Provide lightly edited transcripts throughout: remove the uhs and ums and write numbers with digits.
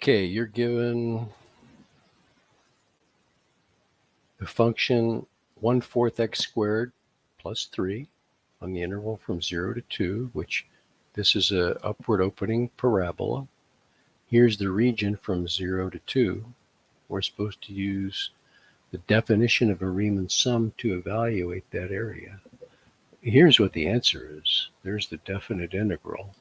Okay, you're given the function 1/4 x squared plus 3 on the interval from 0 to 2, which this is an upward opening parabola. Here's the region from 0 to 2. We're supposed to use the definition of a Riemann sum to evaluate that area. Here's what the answer is. There's the definite integral.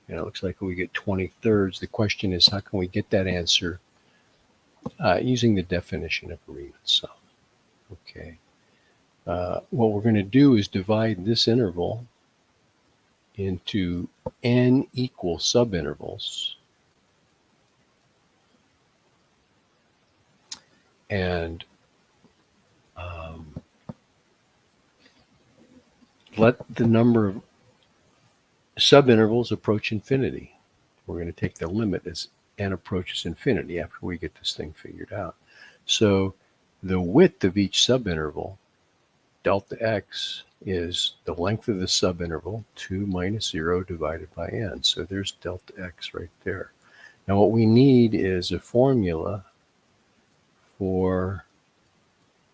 And it looks like we get 20/3. The question is, how can we get that answer using the definition of a Riemann sum? Okay. What we're going to do is divide this interval into n equal subintervals. And let the number of subintervals approach infinity. We're going to take the limit as n approaches infinity after we get this thing figured out. So the width of each subinterval, delta x, is the length of the subinterval, 2 minus 0 divided by n. So there's delta x right there. Now what we need is a formula for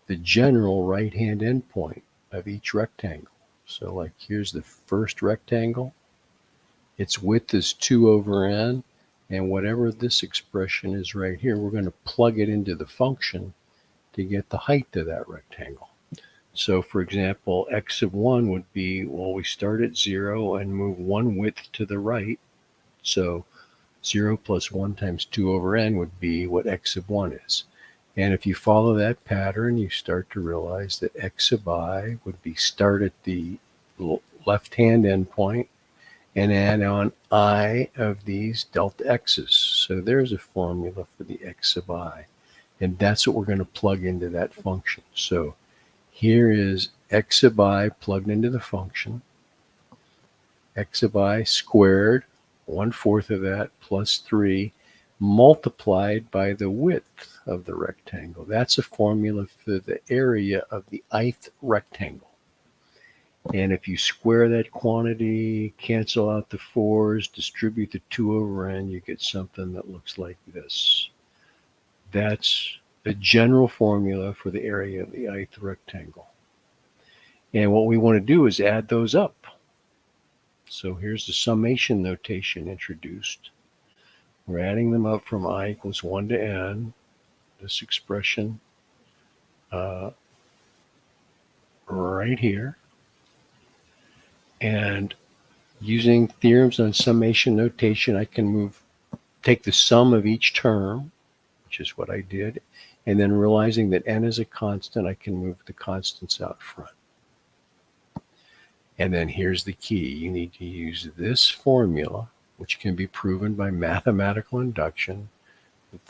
the general right-hand endpoint of each rectangle. So like here's the first rectangle. Its width is 2 over n, and whatever this expression is right here, we're going to plug it into the function to get the height of that rectangle. So for example, x of 1 would be, well, we start at 0 and move one width to the right. So 0 plus 1 times 2 over n would be what x of 1 is. And if you follow that pattern, you start to realize that x of I would be start at the left-hand endpoint and add on I of these delta x's. So there's a formula for the x of I. And that's what we're going to plug into that function. So here is x of I plugged into the function. X of I squared, 1/4 of that, plus 3, multiplied by the width of the rectangle. That's a formula for the area of the ith rectangle. And if you square that quantity, cancel out the 4's, distribute the 2 over n, you get something that looks like this. That's a general formula for the area of the ith rectangle. And what we want to do is add those up. So here's the summation notation introduced. We're adding them up from I equals 1 to n. This expression right here. And using theorems on summation notation, I can take the sum of each term, which is what I did, and then realizing that n is a constant, I can move the constants out front. And then here's the key. You need to use this formula, which can be proven by mathematical induction,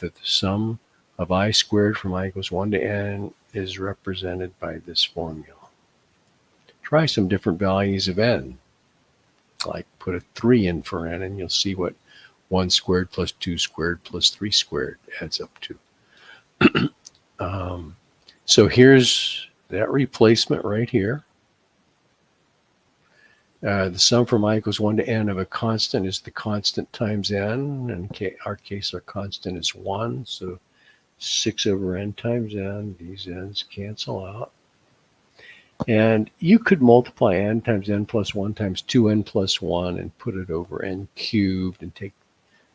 that the sum of I squared from I equals 1 to n is represented by this formula. Try some different values of n. Like put a 3 in for n, and you'll see what 1 squared plus 2 squared plus 3 squared adds up to. So here's that replacement right here. The sum from I equals 1 to n of a constant is the constant times n. In our case, our constant is 1. So 6 over n times n. These n's cancel out. And you could multiply n times n plus 1 times 2n plus 1 and put it over n cubed and take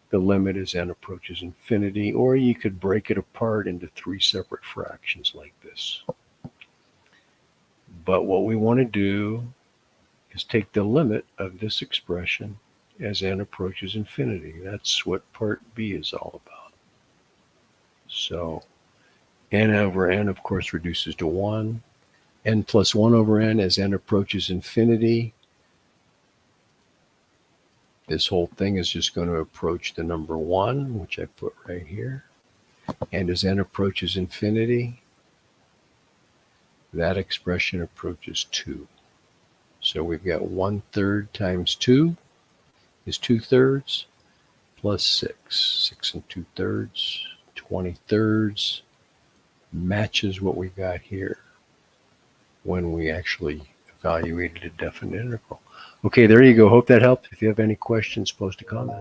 the limit as n approaches infinity. Or you could break it apart into 3 separate fractions like this. But what we want to do is take the limit of this expression as n approaches infinity. That's what part B is all about. So n over n, of course, reduces to 1. N plus 1 over n as n approaches infinity. This whole thing is just going to approach the number 1, which I put right here. And as n approaches infinity, that expression approaches 2. So we've got 1/3 times 2 is 2/3 plus 6. 6 and 2/3, 20/3 matches what we got here when we actually evaluated a definite integral. Okay, there you go. Hope that helped. If you have any questions, post a comment.